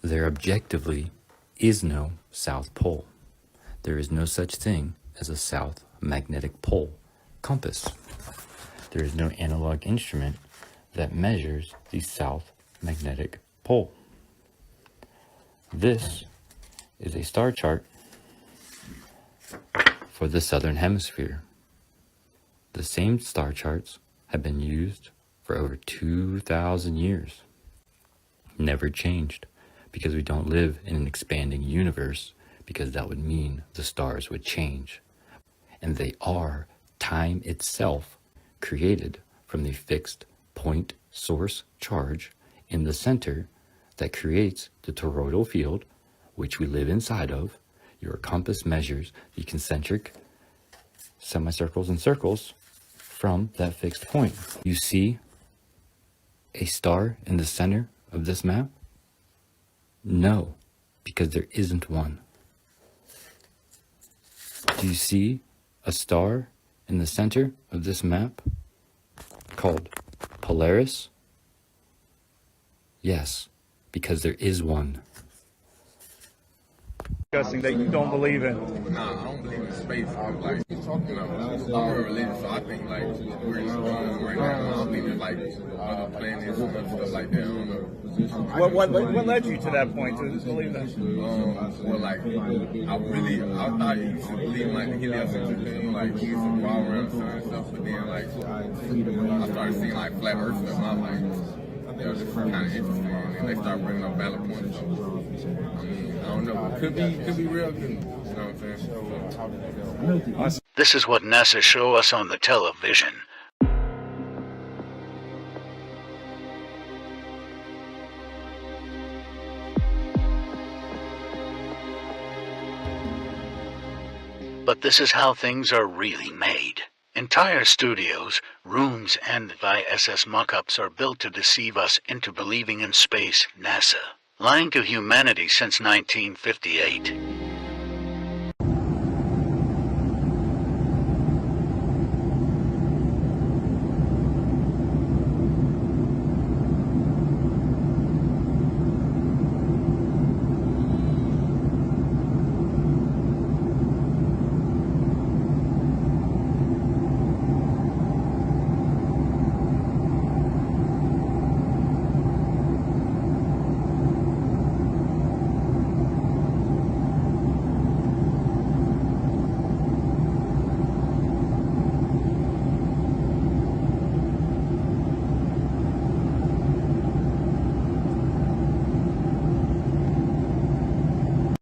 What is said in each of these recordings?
There objectively is no South Pole. There is no such thing as a South magnetic pole compass. There is no analog instrument that measures the South magnetic pole. This is a star chart for the Southern Hemisphere. The same star charts have been used for over 2,000 years. Never changed, because we don't live in an expanding universe, because that would mean the stars would change. And they are time itself, created from the fixed point source charge in the center that creates the toroidal field, which we live inside of. Your compass measures the concentric semicircles and circles from that fixed point. You see a star in the center of this map? No, because there isn't one. Do you see a star in the center of this map called Polaris? Yes, because there is one. Discussing that you don't believe in. Nah, I don't believe in space. I'm like, I'm a religious, so I think like we're just going right now. I don't think there's like other planets and other stuff like that. I don't know. What led you to that point to believe that? Well, like I thought you used to believe in like the heliocentric thing, like he used to revolve around the sun and stuff. But then like I started seeing like flat Earth stuff, and I'm like, that was just kind of interesting. And they start bringing up valid points. So, I mean, I don't know. Could be real. You know what I'm saying? This is what NASA show us on the television. But this is how things are really made. Entire studios, rooms, and ISS mock-ups are built to deceive us into believing in space, NASA, lying to humanity since 1958.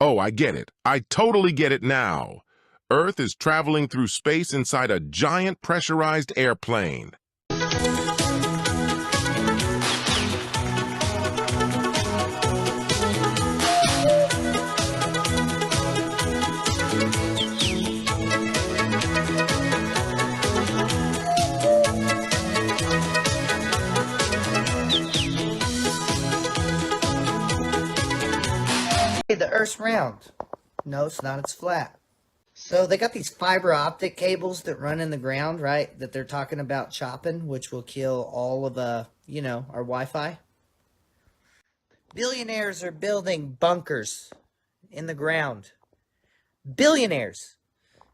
Oh, I get it. I totally get it now. Earth is traveling through space inside a giant pressurized airplane. The Earth's round. No, it's not. It's flat. So they got these fiber optic cables that run in the ground, right? That they're talking about chopping, which will kill all of our Wi-Fi. Billionaires are building bunkers in the ground. Billionaires.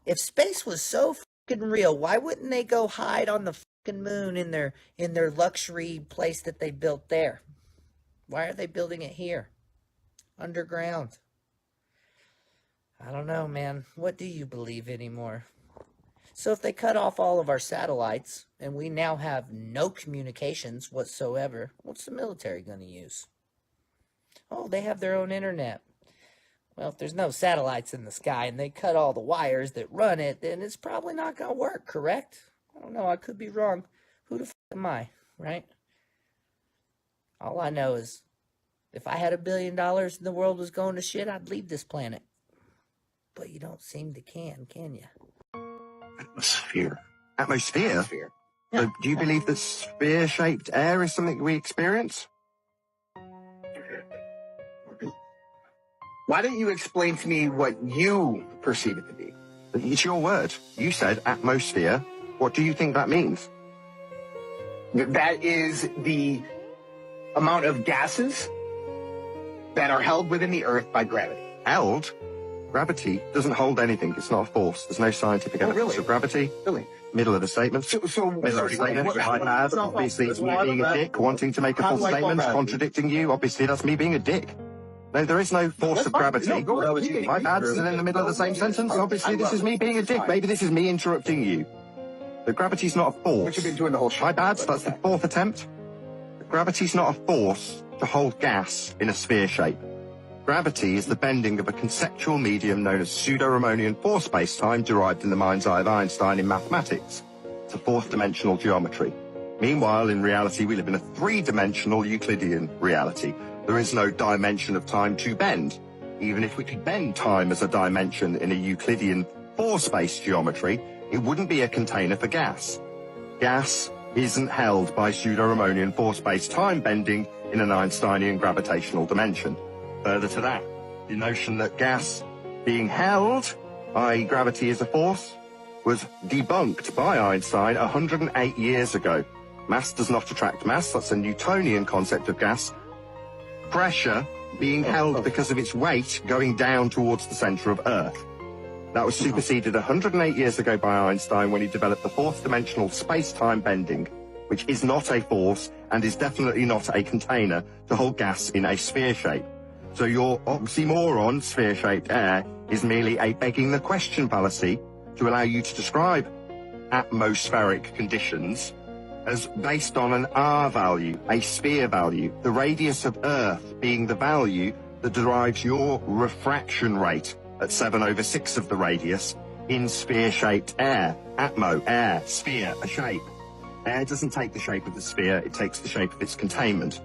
If space was so fucking real, why wouldn't they go hide on the fucking moon in their luxury place that they built there? Why are they building it here? Underground. I don't know, man. What do you believe anymore? So if they cut off all of our satellites and we now have no communications whatsoever, what's the military going to use? Oh, they have their own internet. Well, if there's no satellites in the sky and they cut all the wires that run it, then it's probably not going to work, correct? I don't know. I could be wrong. Who the f*** am I, right? All I know is if I had $1 billion and the world was going to shit, I'd leave this planet. But you don't seem to can you? Atmosphere. Atmosphere? Yeah. So do you believe that sphere-shaped air is something we experience? Why don't you explain to me what you perceive it to be? It's your word. You said atmosphere. What do you think that means? That is the amount of gases that are held within the Earth by gravity. Held? Gravity doesn't hold anything. It's not a force. There's no scientific evidence of gravity. Really? Middle of the statement. Middle of the statement. My bad. Obviously, it's me being a dick, wanting to make a false statement, contradicting you. Obviously, that's me being a dick. No, there is no force of gravity. My bad. Still in the middle of the same sentence. Obviously, this is me being a dick. Maybe this is me interrupting you. The gravity's not a force. What you've been doing the whole show. My bad. That's the fourth attempt. Gravity's not a force to hold gas in a sphere shape. Gravity is the bending of a conceptual medium known as pseudo-Riemannian force space-time derived in the mind's eye of Einstein in mathematics. It's a fourth-dimensional geometry. Meanwhile, in reality, we live in a three-dimensional Euclidean reality. There is no dimension of time to bend. Even if we could bend time as a dimension in a Euclidean four-space geometry, it wouldn't be a container for gas. Gas isn't held by pseudo-Riemannian force-space time bending in an Einsteinian gravitational dimension. Further to that, the notion that gas being held, i.e. gravity is a force, was debunked by Einstein 108 years ago. Mass does not attract mass. That's a Newtonian concept of gas. Pressure being held because of its weight going down towards the center of Earth. That was superseded 108 years ago by Einstein when he developed the fourth-dimensional space-time bending, which is not a force and is definitely not a container to hold gas in a sphere shape. So your oxymoron, sphere-shaped air, is merely a begging the question fallacy to allow you to describe atmospheric conditions as based on an R value, a sphere value, the radius of Earth being the value that derives your refraction rate at 7/6 of the radius in sphere-shaped air. Atmo, air, sphere, a shape. Air doesn't take the shape of the sphere, it takes the shape of its containment.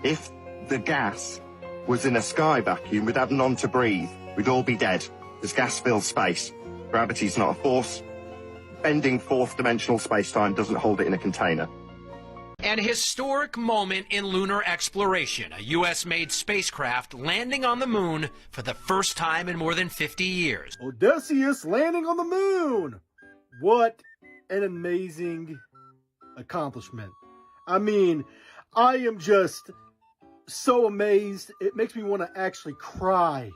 If the gas was in a sky vacuum, we'd have none to breathe. We'd all be dead, because gas fills space. Gravity's not a force. Bending fourth-dimensional space-time doesn't hold it in a container. An historic moment in lunar exploration, a U.S.-made spacecraft landing on the moon for the first time in more than 50 years. Odysseus landing on the moon! What an amazing accomplishment. I mean, I am just so amazed. It makes me want to actually cry.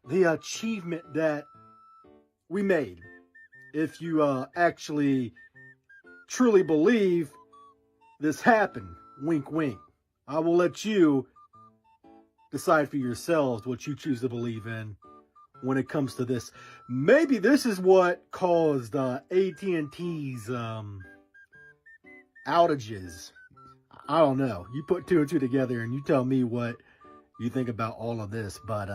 The achievement that we made. If you actually truly believe this happened, wink, wink. I will let you decide for yourselves what you choose to believe in when it comes to this. Maybe this is what caused AT&T's outages. I don't know. You put two and two together and you tell me what you think about all of this. But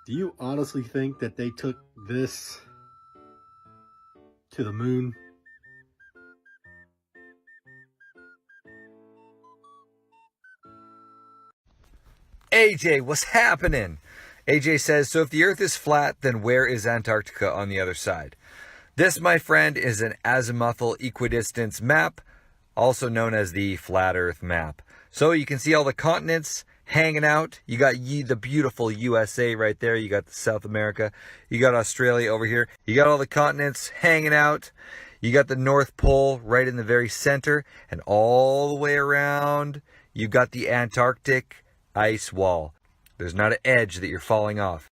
do you honestly think that they took this to the moon? AJ, what's happening? AJ says, so if the Earth is flat, then where is Antarctica on the other side? This, my friend, is an azimuthal equidistance map, also known as the Flat Earth map. So you can see all the continents hanging out. You got the beautiful USA right there. You got the South America. You got Australia over here. You got all the continents hanging out. You got the North Pole right in the very center. And all the way around, you got the Antarctic ice wall. There's not an edge that you're falling off.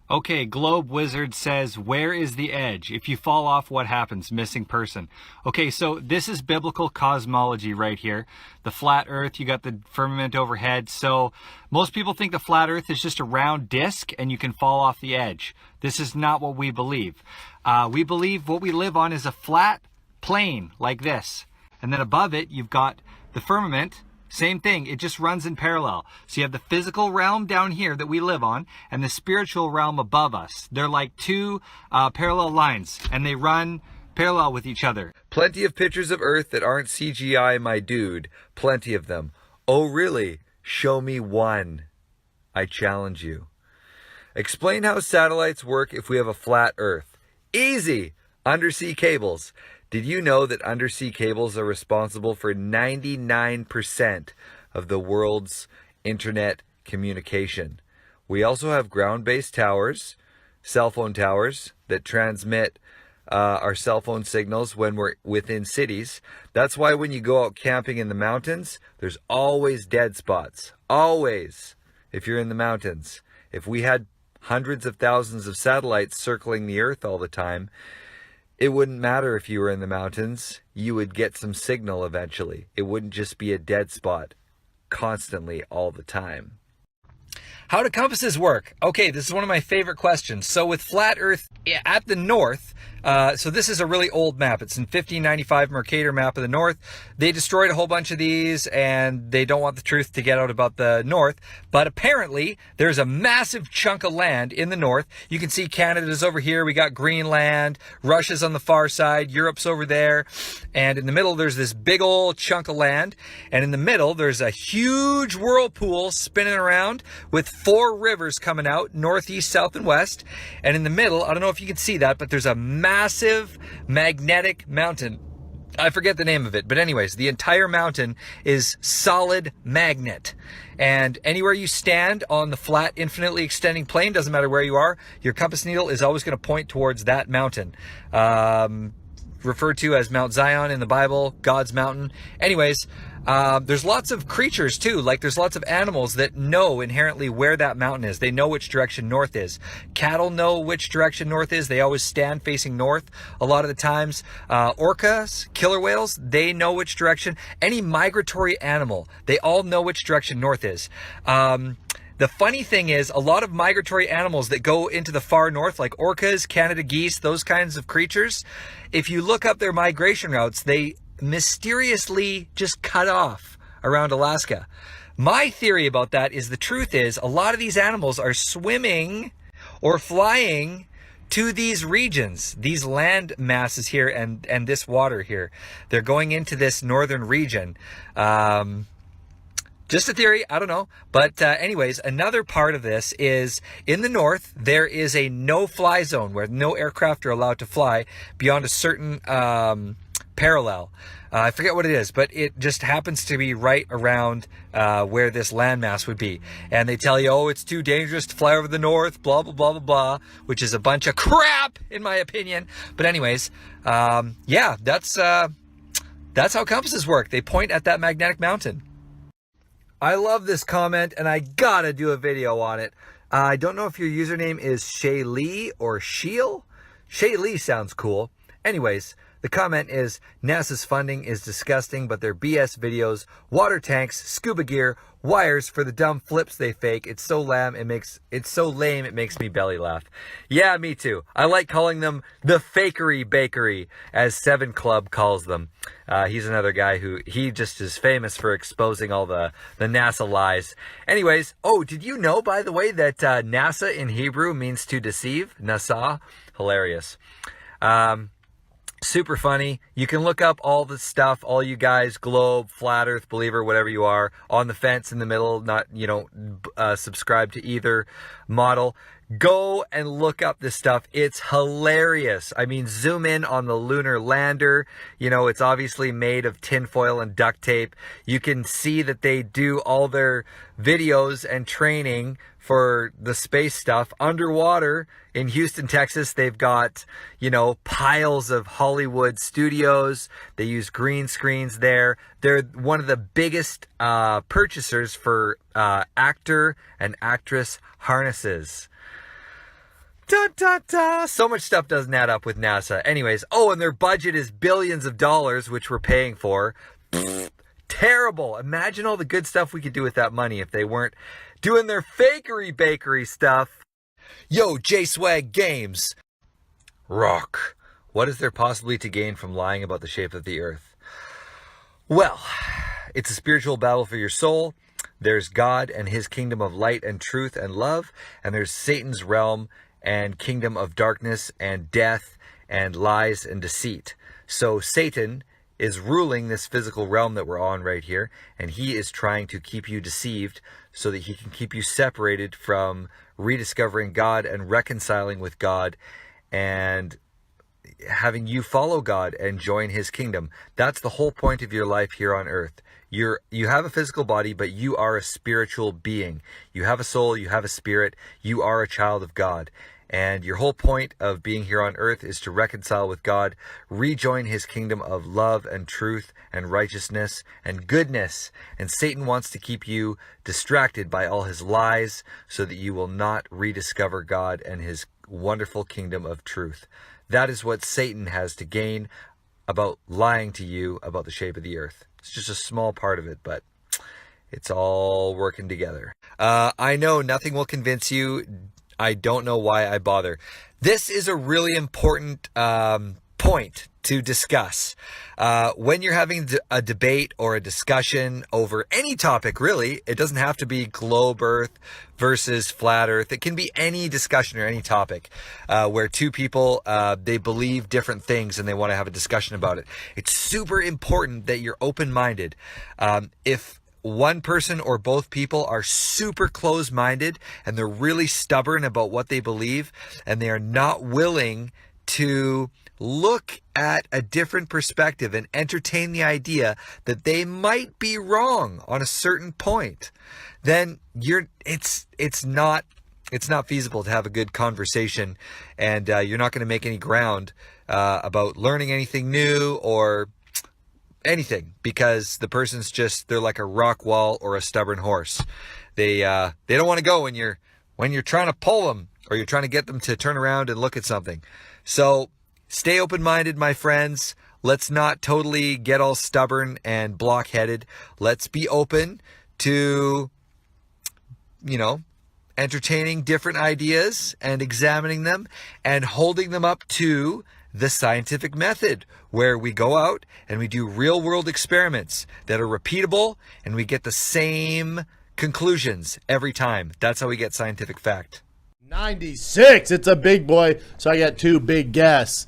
Okay, Globe Wizard says, where is the edge? If you fall off, what happens? Missing person. Okay, so this is biblical cosmology right here. The flat earth, you got the firmament overhead. So most people think the flat earth is just a round disc and you can fall off the edge. This is not what we believe. We believe what we live on is a flat plane like this. And then above it, you've got the firmament. Same thing, it just runs in parallel. So you have the physical realm down here that we live on and the spiritual realm above us. They're like two parallel lines and they run parallel with each other. Plenty of pictures of Earth that aren't CGI, my dude. Plenty of them. Oh, really? Show me one. I challenge you. Explain how satellites work if we have a flat Earth. Easy! Undersea cables. Did you know that undersea cables are responsible for 99% of the world's internet communication? We also have ground-based towers, cell phone towers, that transmit our cell phone signals when we're within cities. That's why when you go out camping in the mountains, there's always dead spots. Always. if you're in the mountains. If we had hundreds of thousands of satellites circling the Earth all the time, it wouldn't matter if you were in the mountains. You would get some signal eventually. It wouldn't just be a dead spot constantly all the time. How do compasses work? Okay, this is one of my favorite questions. So with flat Earth at the north, so this is a really old map. It's in 1595 Mercator map of the north. They destroyed a whole bunch of these and they don't want the truth to get out about the north. But apparently there's a massive chunk of land in the north. You can see Canada's over here. We got Greenland. Russia's on the far side. Europe's over there. And in the middle, there's this big old chunk of land. And in the middle, there's a huge whirlpool spinning around with 4 rivers coming out, north, east, south, and west. And in the middle, I don't know if you can see that, but there's a massive magnetic mountain. I forget the name of it, but anyways, the entire mountain is solid magnet. And anywhere you stand on the flat, infinitely extending plane, doesn't matter where you are, your compass needle is always going to point towards that mountain. Referred to as Mount Zion in the Bible, God's mountain. Anyways, there's lots of creatures too. Like there's lots of animals that know inherently where that mountain is. They know which direction north is. Cattle know which direction north is. They always stand facing north a lot of the times. Orcas, killer whales, they know which direction. Any migratory animal, they all know which direction north is. The funny thing is, a lot of migratory animals that go into the far north, like orcas, Canada geese, those kinds of creatures, if you look up their migration routes, they mysteriously just cut off around Alaska. My theory about that is the truth is a lot of these animals are swimming or flying to these regions, these land masses here and this water here. They're going into this northern region. Just a theory, I don't know. But anyways, another part of this is in the north, there is a no-fly zone where no aircraft are allowed to fly beyond a certain parallel. I forget what it is, but it just happens to be right around where this landmass would be. And they tell you, oh, it's too dangerous to fly over the north, blah, blah, blah, blah, blah, which is a bunch of crap, in my opinion. But anyways, yeah, that's how compasses work. They point at that magnetic mountain. I love this comment, and I gotta do a video on it. I don't know if your username is Shaylee or Sheel. Shaylee sounds cool. Anyways, the comment is, NASA's funding is disgusting, but their BS videos, water tanks, scuba gear, wires for the dumb flips they fake, it's so lame it makes me belly laugh. Yeah, me too. I like calling them the fakery bakery, as Seven Club calls them. He's another guy who, he just is famous for exposing all the NASA lies. Anyways, oh, did you know, by the way, that NASA in Hebrew means to deceive? Nasa? Hilarious. Super funny. You can look up all the stuff, all you guys, globe, flat earth believer, whatever you are, on the fence in the middle, not, subscribe to either model. Go and look up this stuff. It's hilarious. I mean, zoom in on the lunar lander. It's obviously made of tinfoil and duct tape. You can see that they do all their videos and training for the space stuff underwater in Houston, Texas. They've got, piles of Hollywood studios. They use green screens there. They're one of the biggest purchasers for actor and actress harnesses. Da, da, da. So much stuff doesn't add up with NASA. Anyways, and their budget is billions of dollars, which we're paying for. Terrible. Imagine all the good stuff we could do with that money if they weren't doing their fakery bakery stuff. Yo, J-Swag Games. Rock. What is there possibly to gain from lying about the shape of the earth? Well, it's a spiritual battle for your soul. There's God and his kingdom of light and truth and love. And there's Satan's realm and kingdom of darkness and death and lies and deceit. So Satan is ruling this physical realm that we're on right here, and he is trying to keep you deceived so that he can keep you separated from rediscovering God and reconciling with God and having you follow God and join his kingdom. That's the whole point of your life here on earth. You have a physical body, but you are a spiritual being. You have a soul, you have a spirit, you are a child of God. And your whole point of being here on earth is to reconcile with God, rejoin his kingdom of love and truth and righteousness and goodness. And Satan wants to keep you distracted by all his lies so that you will not rediscover God and his wonderful kingdom of truth. That is what Satan has to gain about lying to you about the shape of the earth. It's just a small part of it, but it's all working together. I know nothing will convince you. I don't know why I bother. This is a really important point to discuss. When you're having a debate or a discussion over any topic, really, it doesn't have to be globe earth versus flat earth. It can be any discussion or any topic where two people, they believe different things and they want to have a discussion about it. It's super important that you're open-minded. If one person or both people are super close-minded and they're really stubborn about what they believe and they are not willing to look at a different perspective and entertain the idea that they might be wrong on a certain point, then it's not feasible to have a good conversation, and you're not going to make any ground about learning anything new or anything, because the person's they're like a rock wall or a stubborn horse. They don't want to go when you're trying to pull them or you're trying to get them to turn around and look at something. So stay open-minded, my friends. Let's not totally get all stubborn and block-headed. Let's be open to, entertaining different ideas and examining them and holding them up to the scientific method, where we go out and we do real-world experiments that are repeatable and we get the same conclusions every time. That's how we get scientific fact. 96. It's a big boy. So I got two big guests,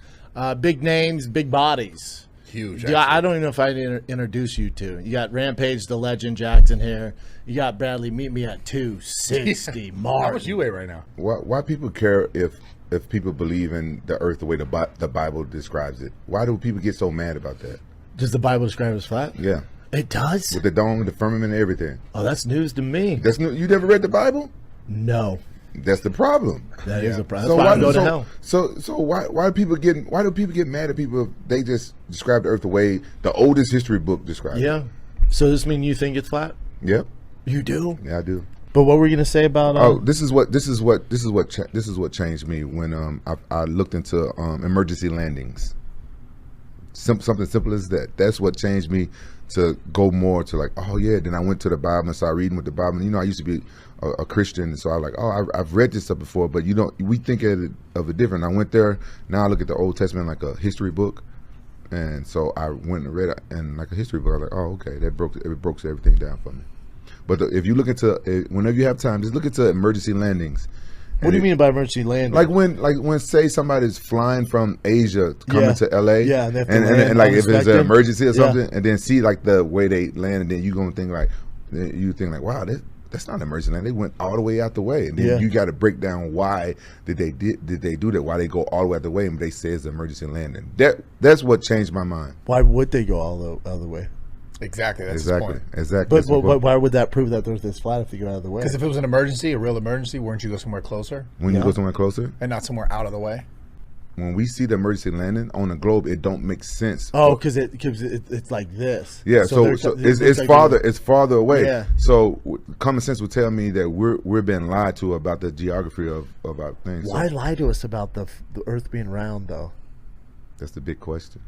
big names, big bodies. Huge. Yeah, I don't even know if I introduce you to. You got Rampage the Legend Jackson here. You got Bradley. Meet me at 260. Martin. How much you weigh right now? Why people care if people believe in the earth the way the Bible describes it? Why do people get so mad about that? Does the Bible describe it as flat? Yeah. It does? With the dome, the firmament, and everything. Oh, that's news to me. That's new. You never read the Bible? No. That's the problem. That is a problem. That's why I go to hell. So why do people get mad at people if they just describe the earth the way the oldest history book describes it? Yeah. So this mean you think it's flat? Yep. You do? Yeah, I do. But what were you gonna say about? This is what changed me when I looked into emergency landings. Something simple as that. That's what changed me to go more to like, oh yeah. Then I went to the Bible and started reading with the Bible. I used to be a Christian, so I was like, oh, I've read this stuff before, but we think of it different. I went there. Now I look at the Old Testament like a history book, and so I went and read it and like a history book. I was like, oh, okay, it broke everything down for me. But if you look into whenever you have time, just look into emergency landings. What do you mean by emergency landing? Like when say somebody's flying from Asia coming to LA, yeah, and like if it's an emergency or something, and then see like the way they land, and then you gonna think like wow, that's not an emergency landing. They went all the way out the way, and then you got to break down why did they do that? Why they go all the way out the way, and they say it's an emergency landing. That's what changed my mind. Why would they go all the way? Exactly. That's the point. Exactly. But why would that prove that the earth is flat if you go out of the way? Because if it was an emergency, a real emergency, wouldn't you go somewhere closer? You go somewhere closer? And not somewhere out of the way? When we see the emergency landing on the globe, it don't make sense. Oh, because it's like this. Yeah, so it's like farther away. Yeah. So common sense would tell me that we're being lied to about the geography of our things. Why lie to us about the earth being round, though? That's the big question.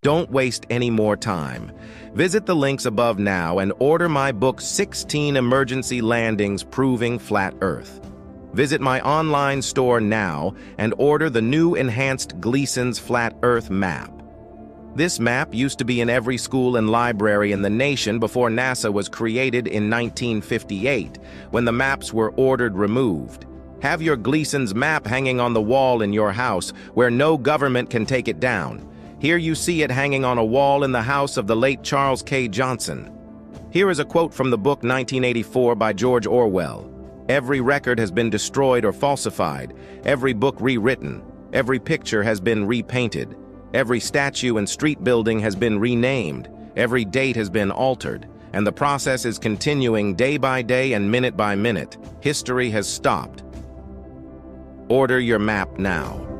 Don't waste any more time. Visit the links above now and order my book 16 Emergency Landings Proving Flat Earth. Visit my online store now and order the new enhanced Gleason's Flat Earth map. This map used to be in every school and library in the nation before NASA was created in 1958, when the maps were ordered removed. Have your Gleason's map hanging on the wall in your house where no government can take it down. Here you see it hanging on a wall in the house of the late Charles K. Johnson. Here is a quote from the book 1984 by George Orwell. Every record has been destroyed or falsified, every book rewritten, every picture has been repainted, every statue and street building has been renamed, every date has been altered, and the process is continuing day by day and minute by minute. History has stopped. Order your map now.